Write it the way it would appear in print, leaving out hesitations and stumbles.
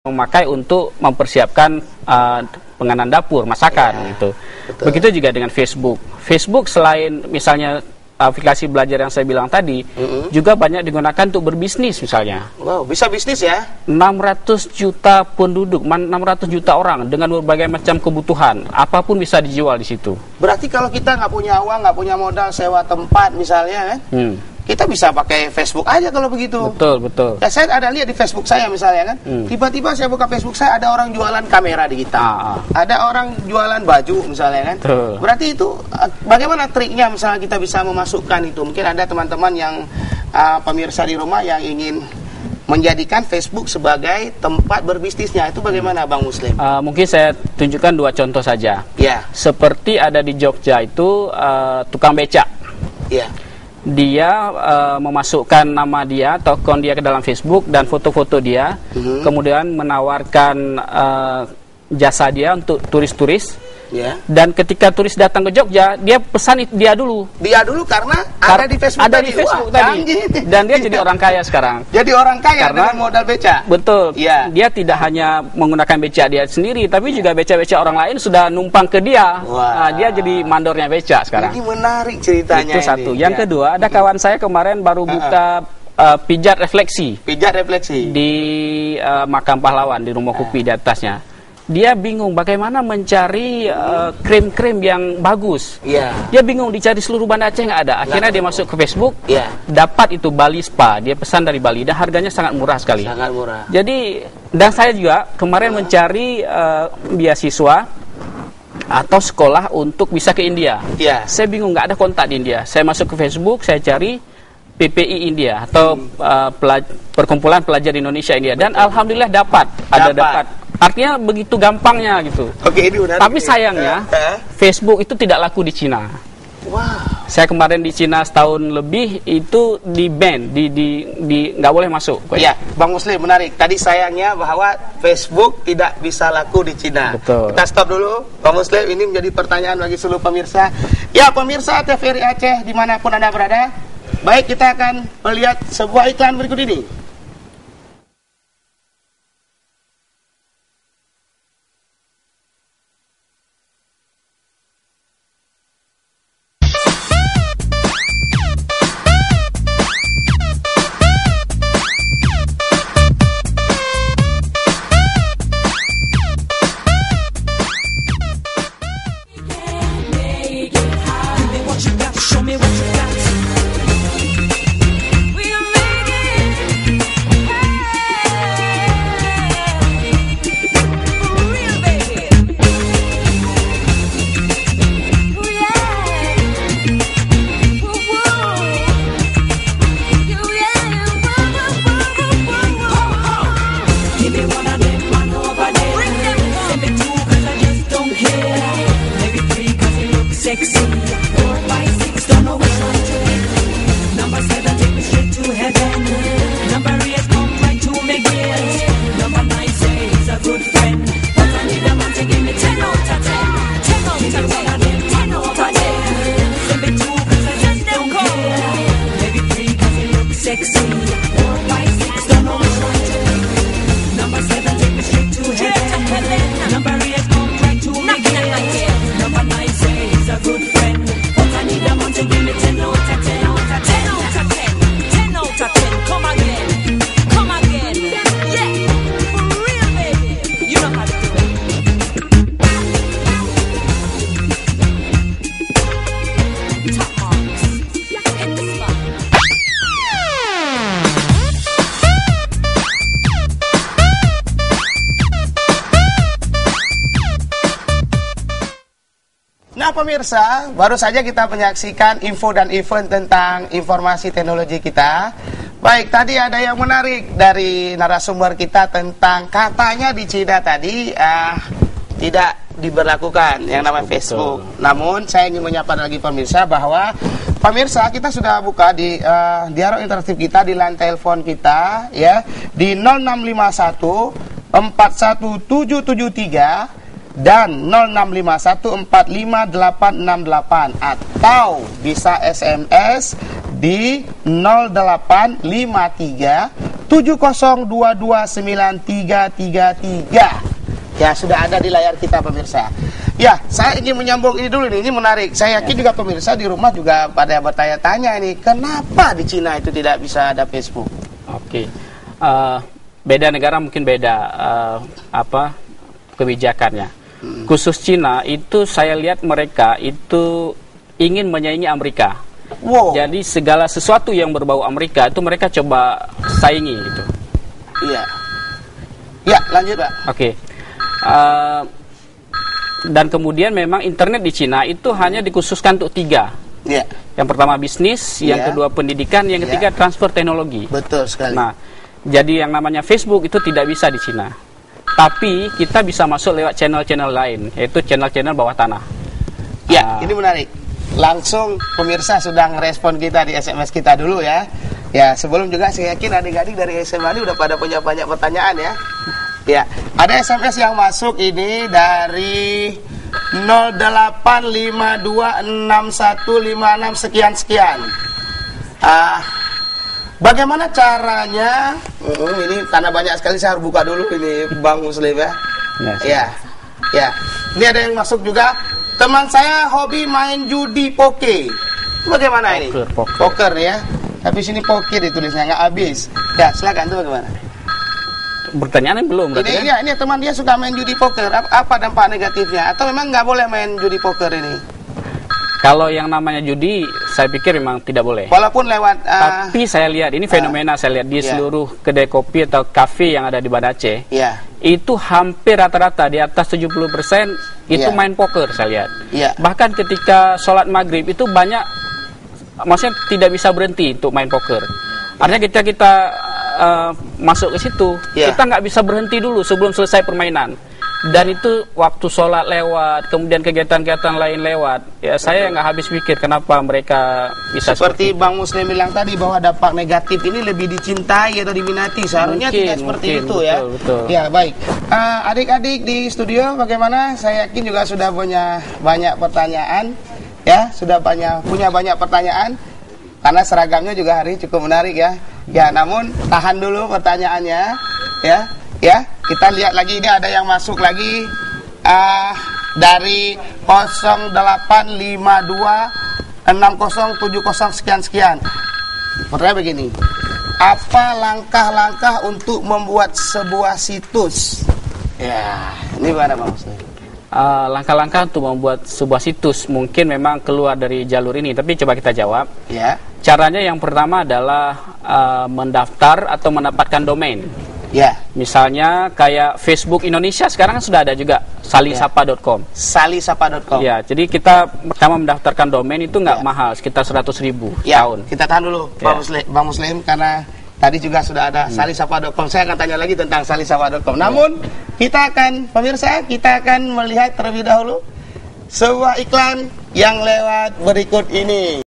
memakai untuk mempersiapkan penganan dapur, masakan gitu. Betul. Begitu juga dengan Facebook. Facebook selain misalnya aplikasi belajar yang saya bilang tadi, juga banyak digunakan untuk berbisnis misalnya. Wow, bisa bisnis ya? 600 juta penduduk, 600 juta orang dengan berbagai macam kebutuhan, apapun bisa dijual di situ. Berarti kalau kita nggak punya uang, nggak punya modal sewa tempat misalnya, kita bisa pakai Facebook aja kalau begitu. Betul, betul. Ya, saya ada lihat di Facebook saya misalnya kan, tiba-tiba saya buka Facebook saya ada orang jualan kamera digital, ada orang jualan baju misalnya kan. Betul. Berarti itu bagaimana triknya misalnya kita bisa memasukkan itu? Mungkin ada teman-teman yang pemirsa di rumah yang ingin menjadikan Facebook sebagai tempat berbisnisnya, itu bagaimana Bang Muslim? Mungkin saya tunjukkan 2 contoh saja. Ya. Seperti ada di Jogja itu tukang becak. Ya. Dia memasukkan nama dia atau akun dia ke dalam Facebook dan foto-foto dia, kemudian menawarkan jasa dia untuk turis-turis. Ya. Dan ketika turis datang ke Jogja, dia pesan dia dulu. Dia dulu karena ada di Facebook ada tadi. di Facebook Wah, tadi. Dan dia jadi orang kaya sekarang. Jadi orang kaya Karena dengan modal beca. Betul. Ya. Dia tidak hanya menggunakan beca dia sendiri, tapi juga beca-beca orang lain sudah numpang ke dia. Wah. Dia jadi mandornya beca sekarang. Ini menarik ceritanya. Itu satu. Ini. Yang kedua, ada kawan saya kemarin baru buka pijat refleksi Pijat refleksi di Makam Pahlawan, di rumah kopi di atasnya. Dia bingung bagaimana mencari krim-krim yang bagus. Iya. Dia bingung dicari seluruh Banda Aceh nggak ada. Akhirnya dia masuk ke Facebook, dapat itu Bali Spa. Dia pesan dari Bali dan harganya sangat murah sekali. Sangat murah. Jadi, dan saya juga kemarin mencari beasiswa atau sekolah untuk bisa ke India. Iya. Saya bingung nggak ada kontak di India. Saya masuk ke Facebook, saya cari PPI India atau Perkumpulan Pelajar Indonesia India, dan alhamdulillah dapat. Artinya begitu gampangnya gitu. Oke, ini udah. Tapi sayangnya Facebook itu tidak laku di Cina. Wow. Saya kemarin di Cina setahun lebih itu di ban, di nggak boleh masuk. Ya, Bang Muslim, menarik. Tadi sayangnya bahwa Facebook tidak bisa laku di Cina. Betul. Kita stop dulu, Bang Muslim. Ini menjadi pertanyaan bagi seluruh pemirsa. Ya, pemirsa TVRI Aceh dimanapun Anda berada. Baik, kita akan melihat sebuah iklan berikut ini. Pemirsa, baru saja kita menyaksikan info dan event tentang informasi teknologi kita. Baik, tadi ada yang menarik dari narasumber kita tentang katanya di Cina tadi tidak diberlakukan yang namanya Facebook. Namun saya ingin menyapa lagi pemirsa bahwa pemirsa kita sudah buka di dialog interaktif kita di line telepon kita ya di 0651 41773 dan 0651458868 atau bisa SMS di 0853 7022933. Ya, sudah ada di layar kita pemirsa. Ya, saya ingin menyambung ini dulu nih, ini menarik. Saya yakin juga pemirsa di rumah juga pada bertanya-tanya ini, kenapa di Cina itu tidak bisa ada Facebook? Oke. Beda negara mungkin beda kebijakannya. Khusus Cina itu saya lihat mereka itu ingin menyaingi Amerika. Wow. Jadi segala sesuatu yang berbau Amerika itu mereka coba saingi gitu. Iya. Ya, lanjut Pak. Oke. Dan kemudian memang internet di Cina itu hanya dikhususkan untuk 3. Iya. Yang pertama bisnis, yang kedua pendidikan, yang ketiga transfer teknologi. Betul sekali. Nah, jadi yang namanya Facebook itu tidak bisa di Cina. Tapi kita bisa masuk lewat channel-channel lain, yaitu channel-channel bawah tanah. Ya, ini menarik. Langsung pemirsa sudah ngerespon kita di SMS kita dulu ya. Ya, sebelum juga saya yakin adik-adik dari SMA ini udah pada punya banyak pertanyaan ya. Ya, ada SMS yang masuk ini dari 08526156 sekian. Bagaimana caranya? Ini karena banyak sekali saya harus buka dulu ini Bang Muslim ya. Ya. Ini ada yang masuk juga. Teman saya hobi main judi poker. Bagaimana ini? Poker ya. Tapi sini poker ditulisnya nggak habis. Ya, silakan tuh bagaimana? Pertanyaannya belum. Ini teman dia suka main judi poker. Apa dampak negatifnya? Atau memang nggak boleh main judi poker ini? Kalau yang namanya judi, saya pikir memang tidak boleh. Walaupun lewat. Tapi saya lihat ini fenomena saya lihat di seluruh kedai kopi atau kafe yang ada di Banda Aceh. Itu hampir rata-rata di atas 70% itu main poker saya lihat. Bahkan ketika sholat maghrib itu banyak, maksudnya tidak bisa berhenti untuk main poker. Artinya kita masuk ke situ, kita nggak bisa berhenti dulu sebelum selesai permainan. Dan itu waktu sholat lewat, kemudian kegiatan-kegiatan lain lewat. Ya saya nggak habis pikir kenapa mereka bisa seperti Bang Muslim bilang tadi bahwa dampak negatif ini lebih dicintai atau diminati. Seharusnya tidak seperti itu ya. Betul. Ya baik. Adik-adik di studio bagaimana? Saya yakin juga sudah punya banyak pertanyaan. Ya sudah punya banyak pertanyaan. Karena seragamnya juga hari cukup menarik ya. Ya namun tahan dulu pertanyaannya. Ya, kita lihat lagi ini ada yang masuk lagi dari 08526070 sekian. Pertanyaan begini, apa langkah-langkah untuk membuat sebuah situs? Ya, ini bagaimana Bang Muslim? Langkah-langkah untuk membuat sebuah situs mungkin memang keluar dari jalur ini, tapi coba kita jawab. Ya. Caranya yang pertama adalah mendaftar atau mendapatkan domain. Ya. Misalnya kayak Facebook Indonesia sekarang sudah ada juga salisapa.com. Salisapa.com. Ya, jadi kita pertama mendaftarkan domain itu nggak mahal, sekitar 100.000 tahun. Kita tahan dulu Bang Muslim karena tadi juga sudah ada salisapa.com. Saya akan tanya lagi tentang salisapa.com. Namun kita akan melihat terlebih dahulu sebuah iklan yang lewat berikut ini.